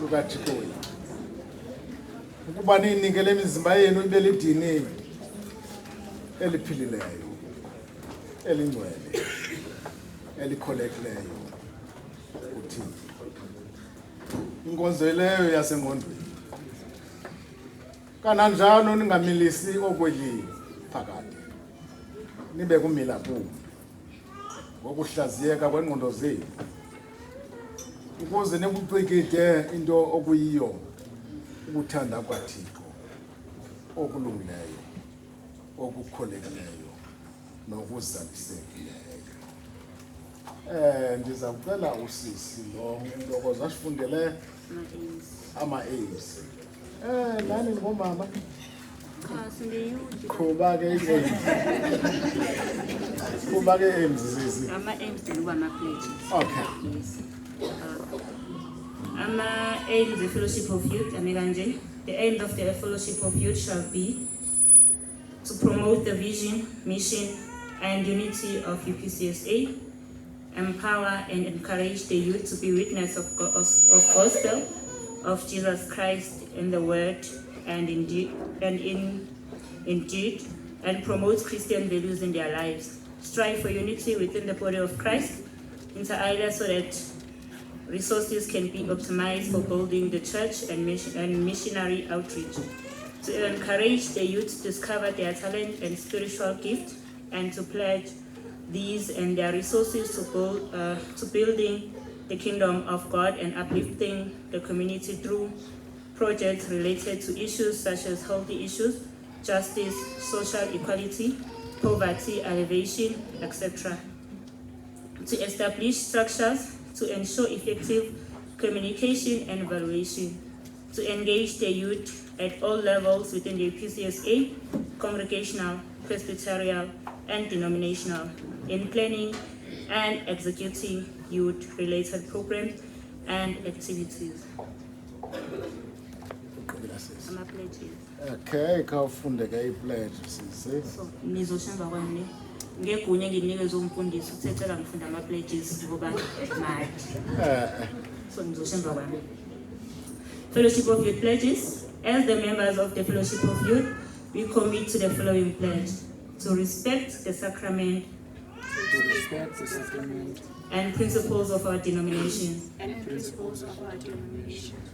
lukaThixo wethu ukuba niyinikele imizimba yenu ibe lidini eliphilileyo, elingcwele, elikholekileyo kuThixo, inkonzo leyo yasengqondweni. Kananjalo ningamilisi okweli phakade, nibe kumila kubo ngokuhlaziyeka kwengqondo zenu, ukuze nikucikide into okuyiyo ukuthanda kwaThixo okulungileyo, okukholekileyo, nokuzalisekileyo. Ndiza kucela usisi lo Ntokozo asifundele ama-aims. Nani ngomama? Kuba ke aims. Kuba ke aims sisi. Ama-aims ndiluba ama-pledges. Okay. Yes. Ama-aims the Fellowship of Youth, Amiganje. The aim of the Fellowship of Youth shall be to promote the vision, mission, and unity of UPCSA, empower and encourage the youth to be witness of gospel of Jesus Christ in the word and in deed, and promote Christian values in their lives. Strive for unity within the body of Christ, inter alia, so that resources can be optimized for building the church and missionary outreach. To encourage the youth to discover their talent and spiritual gift, and to pledge these and their resources to building the kingdom of God and uplifting the community through projects related to issues such as healthy issues, justice, social equality, poverty alleviation, etc. To establish structures to ensure effective communication and evaluation. To engage the youth at all levels within the PCSA, congregational, presbyterial, and denominational, in planning and executing youth-related programs and activities. Ama-pledges. Okay, khawufunde ke i-pledge sisi. So, nizoshenza kwani ngegunye nginikezwe umfundisi uthethela ngifunda ama-pledges ngoba mad. So nizoshenza kwani. Fellowship of Youth pledges. As the members of the Fellowship of Youth, we commit to the following pledge: to respect the sacrament and principles of our denomination,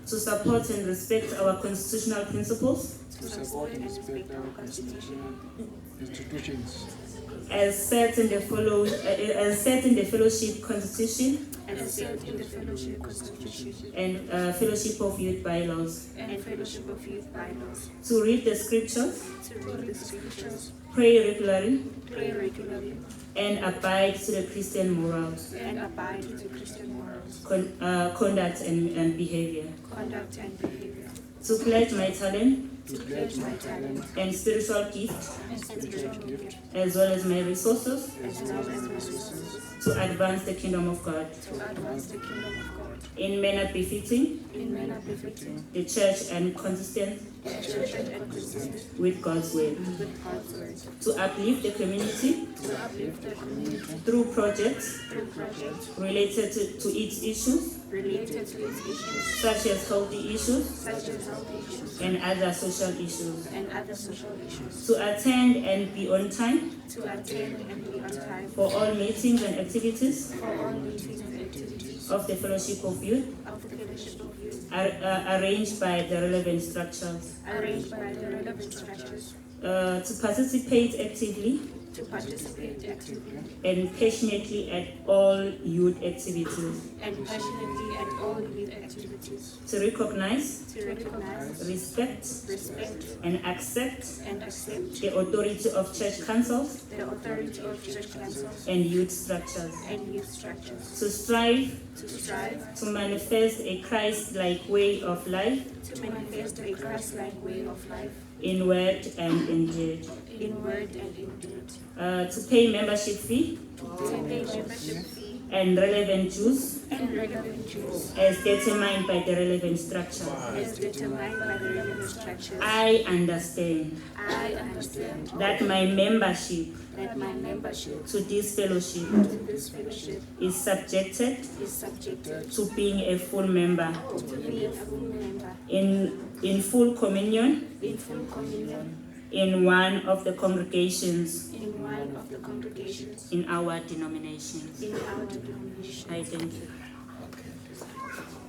to support and respect our constitutional principles, as set in the fellowship constitution and Fellowship of Youth bylaws, to read the scriptures, pray regularly, and abide to the Christian morals, conduct and behavior, to pledge my talent and spiritual gift, as well as my resources, to advance the kingdom of God, in manner befitting the church and consistent with God's word, to uplift the community through projects related to its issues, such as healthy issues and other social issues, to attend and be on time for all meetings and activities of the Fellowship of Youth, arranged by the relevant structures, to participate actively and passionately at all youth activities, to recognize, respect, and accept the authority of church councils and youth structures, to strive to manifest a Christ-like way of life in word and in deed, to pay membership fee and relevant dues and relevant dues as determined by the relevant structure. as determined by the relevant structures. I understand I understand that my membership that my membership to this fellowship to this fellowship is subjected is subjected to being a full member to being a full member in full communion in full communion in one of the congregations in one of the congregations in our denomination. in our denomination. I thank you.